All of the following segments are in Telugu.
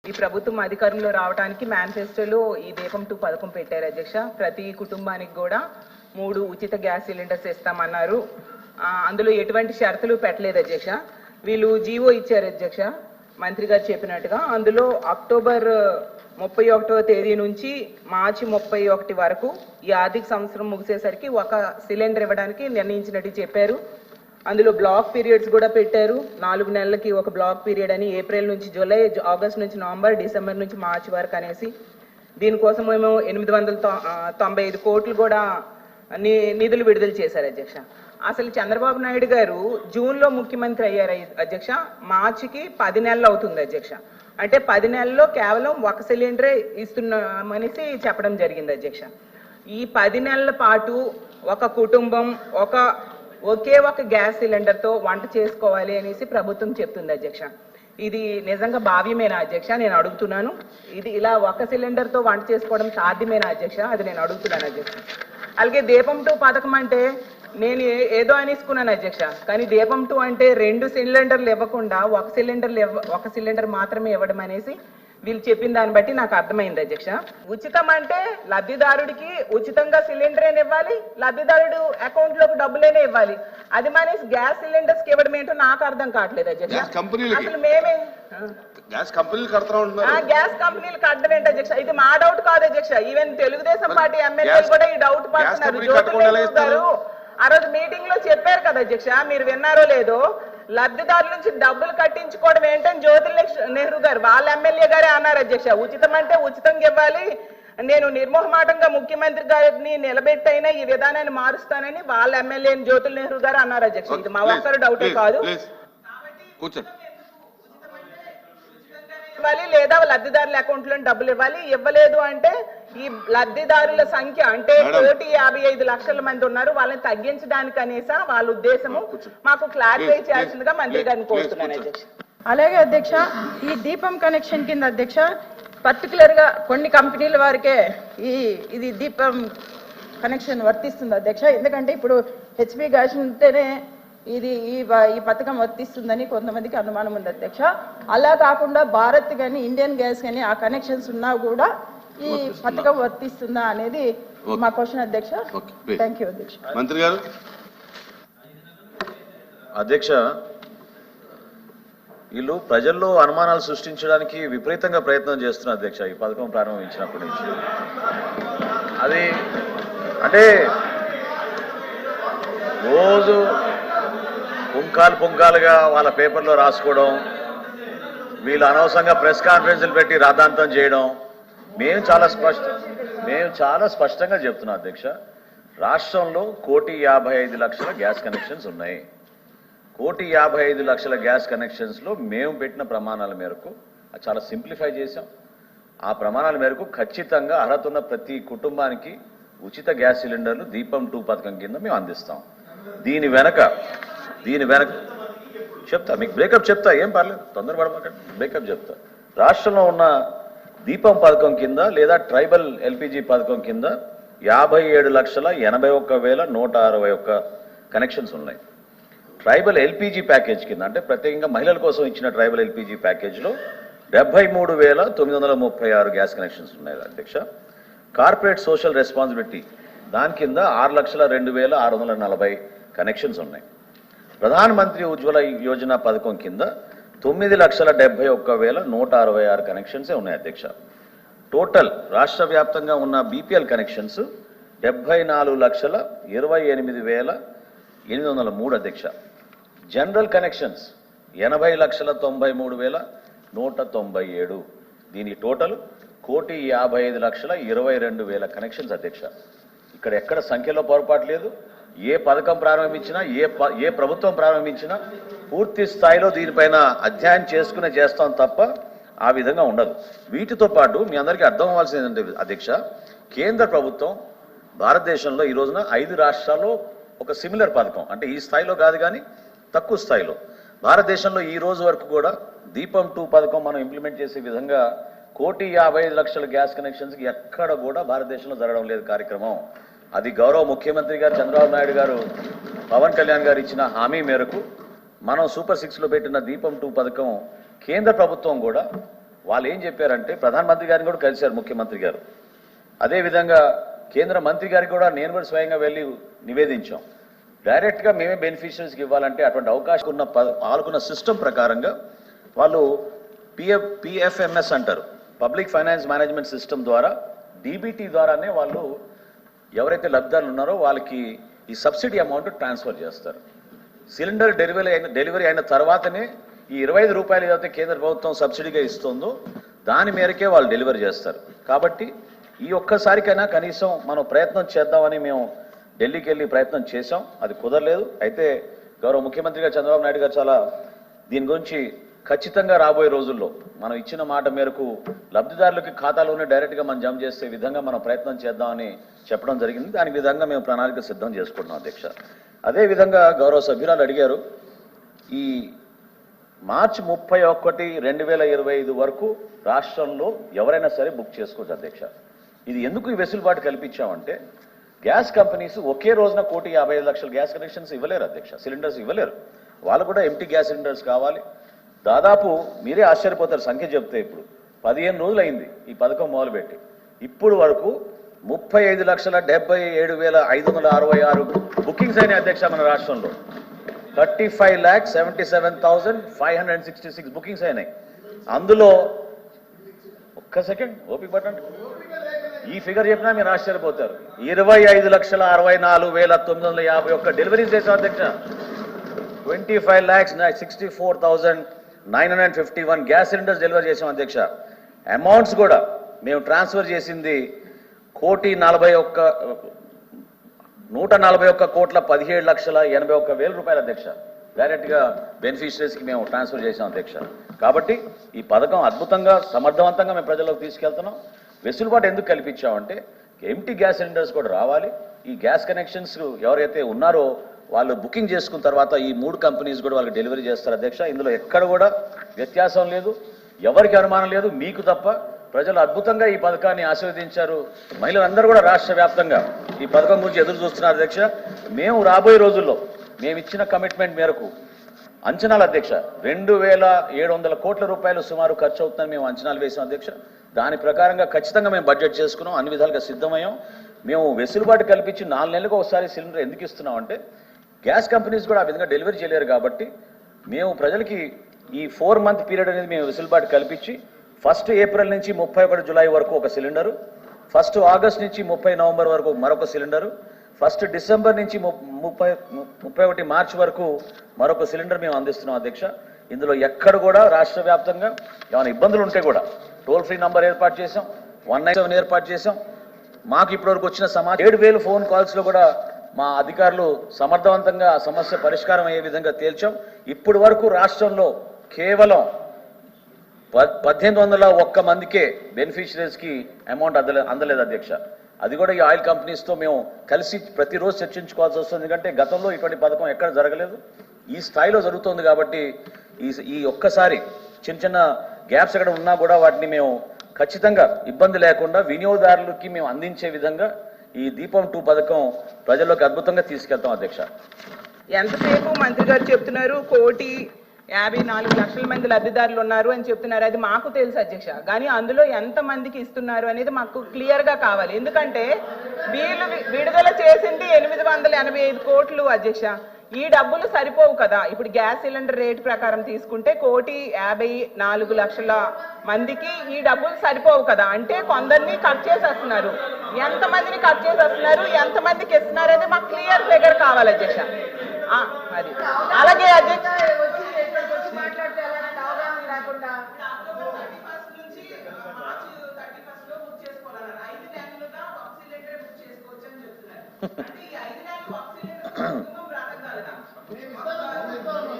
ఈ ప్రభుత్వం అధికారంలో రావడానికి మేనిఫెస్టోలో ఈ దీపం 2 పథకం పెట్టారు అధ్యక్ష. ప్రతి కుటుంబానికి కూడా 3 ఉచిత గ్యాస్ సిలిండర్స్ ఇస్తామన్నారు. అందులో ఎటువంటి షరతులు పెట్టలేదు అధ్యక్ష. వీళ్ళు జీవో ఇచ్చారు అధ్యక్ష, మంత్రి గారు చెప్పినట్టుగా. అందులో అక్టోబర్ 31వ తేదీ నుంచి మార్చి 31 వరకు ఈ ఆర్థిక సంవత్సరం ముగిసేసరికి ఒక సిలిండర్ ఇవ్వడానికి నిర్ణయించినట్టు చెప్పారు. అందులో బ్లాక్ పీరియడ్స్ కూడా పెట్టారు. 4 నెలలకి ఒక బ్లాక్ పీరియడ్ అని, ఏప్రిల్ నుంచి జూలై, ఆగస్ట్ నుంచి నవంబర్, డిసెంబర్ నుంచి మార్చి వరకు అనేసి. దీనికోసం మేము 895 కోట్లు కూడా నిధులు విడుదల చేశారు అధ్యక్ష. అసలు చంద్రబాబు నాయుడు గారు జూన్లో ముఖ్యమంత్రి అయ్యారు అధ్యక్ష. మార్చికి 10 నెలలు అవుతుంది అధ్యక్ష. అంటే 10 నెలల్లో కేవలం ఒక సిలిండరే ఇస్తున్నామనేసి చెప్పడం జరిగింది అధ్యక్ష. ఈ 10 నెలల పాటు ఒక కుటుంబం ఒకే ఒక గ్యాస్ సిలిండర్తో వంట చేసుకోవాలి అనేసి ప్రభుత్వం చెప్తుంది అధ్యక్ష. ఇది నిజంగా భావ్యమేనా అధ్యక్ష? నేను అడుగుతున్నాను. ఇది ఇలా ఒక సిలిండర్తో వంట చేసుకోవడం సాధ్యమేనా అధ్యక్ష? అది నేను అడుగుతున్నాను అధ్యక్ష. అలాగే దీపం 2 పథకం అంటే నేను ఏదో అనేసుకున్నాను అధ్యక్ష. కానీ దీపం 2 అంటే 2 సిలిండర్లు ఇవ్వకుండా ఒక సిలిండర్ మాత్రమే ఇవ్వడం అనేసి వీళ్ళు చెప్పిన దాన్ని బట్టి నాకు అర్థమైంది అధ్యక్ష. ఉచితం అంటే లబ్ధిదారుడికి ఉచితంగా సిలిండర్ ఇవ్వాలి, లబ్ధిదారుడు అకౌంట్ లోకి డబ్బులేనే ఇవ్వాలి. అది మానేసి గ్యాస్ సిలిండర్స్ కి ఇవ్వడం ఏంటో నాకు అర్థం కావట్లేదు అధ్యక్ష. అసలు మేమే గ్యాస్ కంపెనీలు కట్టడం ఏంటి అధ్యక్ష? ఇది మా డౌట్ కాదు అధ్యక్ష. ఈవెన్ తెలుగుదేశం పార్టీ ఎమ్మెల్యేలు కూడా ఈ డౌట్ పడుతున్నారు. జ్యోతిర్మయి గారు ఆ రోజు మీటింగ్ లో చెప్పారు కదా అధ్యక్ష, మీరు విన్నారో లేదో, లబ్ధిదారుల నుంచి డబ్బులు కట్టించుకోవడం ఏంటని జ్యోతిర్మయి నెహ్రూ గారు వాళ్ళ ఎమ్మెల్యే గారే అన్నారు అధ్యక్ష. ఉచితం అంటే ఉచితంగా ఇవ్వాలి, నేను నిర్మోహమాటంగా ముఖ్యమంత్రి గారిని నిలబెట్టైనా ఈ విధానాన్ని మారుస్తానని వాళ్ళ ఎమ్మెల్యే జ్యోతుల్ నెహ్రూ గారు అన్నారు అధ్యక్ష. ఇది మా ఒక్కరు డౌటే కాదు. ఇవ్వాలి లేదా లబ్ధిదారుల అకౌంట్ లో డబ్బులు ఇవ్వాలి. ఇవ్వలేదు అంటే ఈ లబ్ధిదారుల సంఖ్య అంటే 1,55,00,000 మంది ఉన్నారు, వాళ్ళని తగ్గించడానికి అనేసా వాళ్ళ ఉద్దేశము? మాకు క్లారిఫై చేయాల్సిందిగా మంత్రి గారిని కోరుతున్నాను అధ్యక్ష. అలాగే అధ్యక్ష, ఈ దీపం కనెక్షన్ కింద అధ్యక్ష పర్టికులర్ గా కొన్ని కంపెనీల వారికే ఇది దీపం కనెక్షన్ వర్తిస్తుంది అధ్యక్ష. ఎందుకంటే ఇప్పుడు హెచ్పి గ్యాస్ ఉంటేనే ఈ పథకం వర్తిస్తుందని కొంతమందికి అనుమానం ఉంది అధ్యక్ష. అలా కాకుండా భారత్ కానీ ఇండియన్ గ్యాస్ కానీ ఆ కనెక్షన్స్ ఉన్నా కూడా ఈ పథకం వర్తిస్తుందా అనేది మా క్వశ్చన్ అధ్యక్ష. థ్యాంక్ యూ అధ్యక్ష. మంత్రి గారు. అధ్యక్ష, వీళ్ళు ప్రజల్లో అనుమానాలు సృష్టించడానికి విపరీతంగా ప్రయత్నం చేస్తున్నారు అధ్యక్ష. ఈ పథకం ప్రారంభించినప్పటి నుంచి అది అంటే రోజు పుంకాలుగా వాళ్ళ పేపర్లో రాసుకోవడం, వీళ్ళు అనవసరంగా ప్రెస్ కాన్ఫరెన్స్లు పెట్టి రాద్ధాంతం చేయడం. మేము చాలా స్పష్టంగా చెప్తున్నాం అధ్యక్ష, రాష్ట్రంలో 1,55,00,000 గ్యాస్ కనెక్షన్స్ ఉన్నాయి. 1,55,00,000 గ్యాస్ కనెక్షన్స్లో మేము పెట్టిన ప్రమాణాల మేరకు చాలా సింప్లిఫై చేశాం. ఆ ప్రమాణాల మేరకు ఖచ్చితంగా అర్హత ఉన్న ప్రతి కుటుంబానికి ఉచిత గ్యాస్ సిలిండర్లు దీపం 2 పథకం కింద మేము అందిస్తాం. దీని వెనక చెప్తా, మీకు బ్రేకప్ చెప్తా, ఏం పర్లేదు, తొందరపడమాకండి, బ్రేకప్ చెప్తా. రాష్ట్రంలో ఉన్న దీపం పథకం కింద లేదా ట్రైబల్ ఎల్పిజి పథకం కింద 57,81,161 కనెక్షన్స్ ఉన్నాయి. ట్రైబల్ ఎల్పిజి ప్యాకేజ్ కింద అంటే ప్రత్యేకంగా మహిళల కోసం ఇచ్చిన ట్రైబల్ ఎల్పిజి ప్యాకేజ్లో 73,936 గ్యాస్ కనెక్షన్స్ ఉన్నాయి అధ్యక్ష. కార్పొరేట్ సోషల్ రెస్పాన్సిబిలిటీ దాని కింద 6,02,640 కనెక్షన్స్ ఉన్నాయి. ప్రధానమంత్రి ఉజ్వల యోజన పథకం కింద 9,71,166 కనెక్షన్సే ఉన్నాయి అధ్యక్ష. టోటల్ రాష్ట్ర వ్యాప్తంగా ఉన్న బీపీఎల్ కనెక్షన్స్ 74,28,803 అధ్యక్ష. General connections 80,93,197. దీని టోటల్ 1,55,22,000 కనెక్షన్స్ అధ్యక్ష. ఇక్కడ ఎక్కడ సంఖ్యలో పొరపాటు లేదు. ఏ పథకం ప్రారంభించినా ఏ ప్రభుత్వం ప్రారంభించినా పూర్తి స్థాయిలో దీనిపైన అధ్యయనం చేసుకునే చేస్తాం తప్ప ఆ విధంగా ఉండదు. వీటితో పాటు మీ అందరికీ అర్థం అవ్వాల్సింది ఏంటంటే అధ్యక్ష, కేంద్ర ప్రభుత్వం భారతదేశంలో ఈ రోజున 5 రాష్ట్రాల్లో ఒక సిమిలర్ పథకం, అంటే ఈ స్థాయిలో కాదు కానీ తక్కువ స్థాయిలో భారతదేశంలో ఈ రోజు వరకు కూడా దీపం 2 పథకం మనం ఇంప్లిమెంట్ చేసే విధంగా 1,55,00,000 గ్యాస్ కనెక్షన్స్కి ఎక్కడ కూడా భారతదేశంలో జరగడం లేదు కార్యక్రమం. అది గౌరవ ముఖ్యమంత్రి గారు చంద్రబాబు నాయుడు గారు, పవన్ కళ్యాణ్ గారు ఇచ్చిన హామీ మేరకు మనం సూపర్ 6లో పెట్టిన దీపం 2 పథకం కేంద్ర ప్రభుత్వం కూడా వాళ్ళు ఏం చెప్పారంటే ప్రధానమంత్రి గారిని కూడా కలిశారు ముఖ్యమంత్రి గారు. అదేవిధంగా కేంద్ర మంత్రి గారికి కూడా నేను కూడా స్వయంగా వెళ్ళి నివేదించాం. డైరెక్ట్గా మేమే బెనిఫిషరీస్కి ఇవ్వాలంటే అటువంటి అవకాశం ఉన్న వాళ్ళకున్న సిస్టమ్ ప్రకారంగా వాళ్ళు పిఎఫ్ఎంఎస్ అంటారు, పబ్లిక్ ఫైనాన్స్ మేనేజ్మెంట్ సిస్టమ్ ద్వారా డీబీటీ ద్వారానే వాళ్ళు ఎవరైతే లబ్ధిదారులు ఉన్నారో వాళ్ళకి ఈ సబ్సిడీ అమౌంట్ ట్రాన్స్ఫర్ చేస్తారు. సిలిండర్ డెలివరీ అయిన తర్వాతనే ఈ 25 రూపాయలు ఏదైతే కేంద్ర ప్రభుత్వం సబ్సిడీగా ఇస్తుందో దాని మేరకే వాళ్ళు డెలివరీ చేస్తారు. కాబట్టి ఈ ఒక్కసారికైనా కనీసం మనం ప్రయత్నం చేద్దామని మేము ఢిల్లీకి వెళ్ళి ప్రయత్నం చేశాం. అది కుదరలేదు. అయితే గౌరవ ముఖ్యమంత్రి గారు చంద్రబాబు నాయుడు గారు చాలా దీని గురించి ఖచ్చితంగా రాబోయే రోజుల్లో మనం ఇచ్చిన మాట మేరకు లబ్ధిదారులకి ఖాతాలోనే డైరెక్ట్గా మనం జమ చేసే విధంగా మనం ప్రయత్నం చేద్దామని చెప్పడం జరిగింది. దాని విధంగా మేము ప్రణాళిక సిద్ధం చేసుకుంటున్నాం అధ్యక్ష. అదేవిధంగా గౌరవ సభ్యురాలు అడిగారు, ఈ మార్చి 31, 2025 వరకు రాష్ట్రంలో ఎవరైనా సరే బుక్ చేసుకోవచ్చు అధ్యక్ష. ఇది ఎందుకు ఈ వెసులుబాటు కల్పించామంటే గ్యాస్ కంపెనీస్ ఒకే రోజున 1,55,00,000 గ్యాస్ కనెక్షన్స్ ఇవ్వలేరు అధ్యక్ష, సిలిండర్స్ ఇవ్వలేరు. వాళ్ళు కూడా ఎంటీ గ్యాస్ సిలిండర్స్ కావాలి. దాదాపు మీరే ఆశ్చర్యపోతారు సంఖ్య చెప్తే, ఇప్పుడు 15 రోజులు అయింది ఈ పథకం మొదలుపెట్టి. ఇప్పుడు వరకు 35,77,566 బుకింగ్స్ అయినాయి అధ్యక్ష మన రాష్ట్రంలో. 35,77,566 బుకింగ్స్ అయినాయి. అందులో ఒక్క సెకండ్ ఓపిక పట్టండి, ఈ ఫిగర్ చెప్పినా మీరు ఆశ్చర్యపోతారు. 25,64,951 డెలివరీస్ చేశాం అధ్యక్ష. 25,64,951 గ్యాస్ సిలిండర్స్ డెలివరీ చేశాం అధ్యక్ష. అమౌంట్స్ కూడా మేము ట్రాన్స్ఫర్ చేసింది 141,17,81,81,000 రూపాయలు అధ్యక్ష. డైరెక్ట్గా బెనిఫిషరీస్కి మేము ట్రాన్స్ఫర్ చేశాం అధ్యక్ష. కాబట్టి ఈ పథకం అద్భుతంగా సమర్థవంతంగా మేము ప్రజల్లోకి తీసుకెళ్తున్నాం. వెసులుబాటు ఎందుకు కల్పించామంటే ఎంటీ గ్యాస్ సిలిండర్స్ కూడా రావాలి. ఈ గ్యాస్ కనెక్షన్స్ ఎవరైతే ఉన్నారో వాళ్ళు బుకింగ్ చేసుకున్న తర్వాత ఈ 3 కంపెనీస్ కూడా వాళ్ళకి డెలివరీ చేస్తారు అధ్యక్ష. ఇందులో ఎక్కడ కూడా వ్యత్యాసం లేదు, ఎవరికి అనుమానం లేదు, మీకు తప్ప. ప్రజలు అద్భుతంగా ఈ పథకాన్ని ఆశీర్వదించారు. మహిళలందరూ కూడా రాష్ట్ర వ్యాప్తంగా ఈ పథకం గురించి ఎదురు చూస్తున్నారు అధ్యక్ష. మేము రాబోయే రోజుల్లో మేము ఇచ్చిన కమిట్మెంట్ మేరకు అంచనాలు అధ్యక్ష 2,700 కోట్ల రూపాయలు సుమారు ఖర్చు అవుతుందని మేము అంచనాలు వేసాం అధ్యక్ష. దాని ప్రకారంగా ఖచ్చితంగా మేము బడ్జెట్ చేసుకున్నాం, అన్ని విధాలుగా సిద్ధమయ్యాం. మేము వెసులుబాటు కల్పించి 4 నెలలకు ఒకసారి సిలిండర్ ఎందుకు ఇస్తున్నాం అంటే గ్యాస్ కంపెనీస్ కూడా ఆ విధంగా డెలివరీ చేయలేరు. కాబట్టి మేము ప్రజలకి ఈ 4 మంత్ పీరియడ్ అనేది మేము వెసులుబాటు కల్పించి 1 ఏప్రిల్ నుంచి 31 జూలై వరకు ఒక సిలిండరు, 1 ఆగస్ట్ నుంచి 30 నవంబర్ వరకు మరొక సిలిండరు, 1 డిసెంబర్ నుంచి 31 మార్చి వరకు మరొక సిలిండర్ మేము అందిస్తున్నాం అధ్యక్ష. ఇందులో ఎక్కడ కూడా రాష్ట్ర వ్యాప్తంగా ఏమైనా ఇబ్బందులు ఉంటే కూడా టోల్ ఫ్రీ నంబర్ ఏర్పాటు చేసాం, 197 ఏర్పాటు చేసాం. మాకు ఇప్పటివరకు వచ్చిన సమాచారం 7,000 ఫోన్ కాల్స్లో కూడా మా అధికారులు సమర్థవంతంగా ఆ సమస్య పరిష్కారం అయ్యే విధంగా తేల్చాం. ఇప్పటి వరకు రాష్ట్రంలో కేవలం 1,801 మందికే బెనిఫిషరీస్కి అమౌంట్ అందలేదు అధ్యక్ష. అది కూడా ఈ ఆయిల్ కంపెనీస్తో మేము కలిసి ప్రతిరోజు చర్చించుకోవాల్సి వస్తుంది. ఎందుకంటే గతంలో ఇటువంటి పథకం ఎక్కడ జరగలేదు, ఈ స్థాయిలో జరుగుతుంది. కాబట్టి ఈ ఒక్కసారి చిన్న చిన్న గ్యాప్స్ ఎక్కడ ఉన్నా కూడా వాటిని మేము ఖచ్చితంగా ఇబ్బంది లేకుండా వినియోగదారులకి మేము అందించే విధంగా ఈ దీపం 2 పథకం ప్రజల్లోకి అద్భుతంగా తీసుకెళ్తాం అధ్యక్ష. ఎంతసేపు మంత్రి గారు చెప్తున్నారు 1,54,00,000 మంది లబ్ధిదారులు ఉన్నారు అని చెప్తున్నారు. అది మాకు తెలుసు అధ్యక్ష, కానీ అందులో ఎంత మందికి ఇస్తున్నారు అనేది మాకు క్లియర్గా కావాలి. ఎందుకంటే వీళ్ళు విడుదల చేసింది 885 కోట్లు అధ్యక్ష. ఈ డబ్బులు సరిపోవు కదా. ఇప్పుడు గ్యాస్ సిలిండర్ రేటు ప్రకారం తీసుకుంటే 1,54,00,000 మందికి ఈ డబ్బులు సరిపోవు కదా. అంటే కొందరిని కట్ చేసేస్తున్నారు. ఎంతమందిని కట్ చేసేస్తున్నారు, ఎంతమందికి ఇస్తున్నారు అనేది మాకు క్లియర్ ఫిగర్ కావాలి అధ్యక్ష. అది అలాగే అధ్యక్ష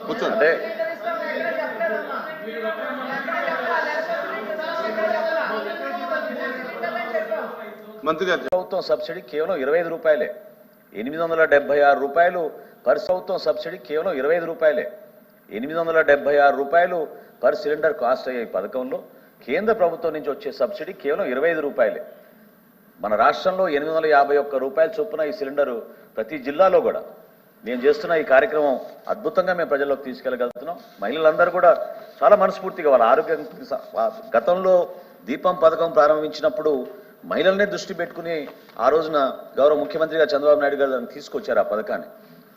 కూర్చోండి. మంత్రి గారు, ప్రభుత్వం సబ్సిడీ కేవలం 25 రూపాయలే. 876 రూపాయలు పర్ ప్రభుత్వం సబ్సిడీ కేవలం 25 రూపాయలే. 876 రూపాయలు పర్ సిలిండర్ కాస్ట్ అయ్యే పథకంలో కేంద్ర ప్రభుత్వం నుంచి వచ్చే సబ్సిడీ కేవలం 25 రూపాయలే. మన రాష్ట్రంలో 851 రూపాయల చొప్పున ఈ సిలిండరు ప్రతి జిల్లాలో కూడా నేను చేస్తున్న ఈ కార్యక్రమం అద్భుతంగా మేము ప్రజల్లోకి తీసుకెళ్ళగలుగుతున్నాం. మహిళలందరూ కూడా చాలా మనస్ఫూర్తిగా వాళ్ళ ఆరోగ్యం గతంలో దీపం పథకం ప్రారంభించినప్పుడు మహిళలనే దృష్టి పెట్టుకుని ఆ రోజున గౌరవ ముఖ్యమంత్రిగా చంద్రబాబు నాయుడు గారు దాన్ని తీసుకొచ్చారు ఆ పథకాన్ని.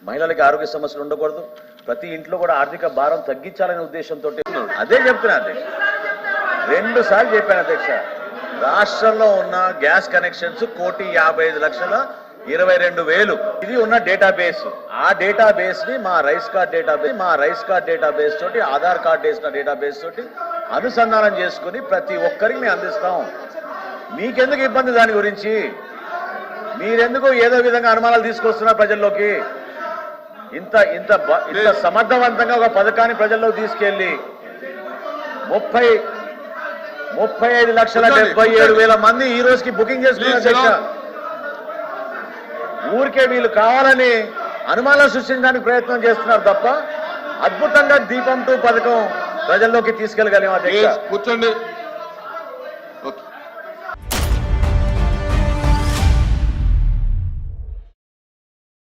మహిళలకి ఆరోగ్య సమస్యలు ఉండకూడదు, ప్రతి ఇంట్లో కూడా ఆర్థిక భారం తగ్గించాలనే ఉద్దేశంతో అదే చెప్తున్నా అధ్యక్ష, 2 సార్లు చెప్పాను అధ్యక్ష. రాష్ట్రంలో ఉన్న గ్యాస్ కనెక్షన్స్ 1,55,22,000 ఇది ఉన్న డేటాబేస్. ఆ డేటాబేస్ ని మా రైస్ కార్డ్ డేటాబేస్ తోటి ఆధార్ కార్డు వేసిన డేటాబేస్ తోటి అనుసంధానం చేసుకుని ప్రతి ఒక్కరికి మేము అందిస్తాం. మీకెందుకు ఇబ్బంది దాని గురించి? మీరెందుకు ఏదో విధంగా అనుమానాలు తీసుకొస్తున్నారు ప్రజల్లోకి? ఇంత సమర్థవంతంగా ఒక పథకాన్ని ప్రజల్లోకి తీసుకెళ్లి 35,77,000 మంది ఈ రోజుకి బుకింగ్ చేసుకున్నారు అధ్యక్ష. ఊరికే వీళ్ళు కావాలని అనుమానాలు సృష్టించడానికి ప్రయత్నం చేస్తున్నారు తప్ప అద్భుతంగా దీపం 2 పథకం ప్రజల్లోకి తీసుకెళ్లగలిగాం అధ్యక్ష. కూర్చోండి.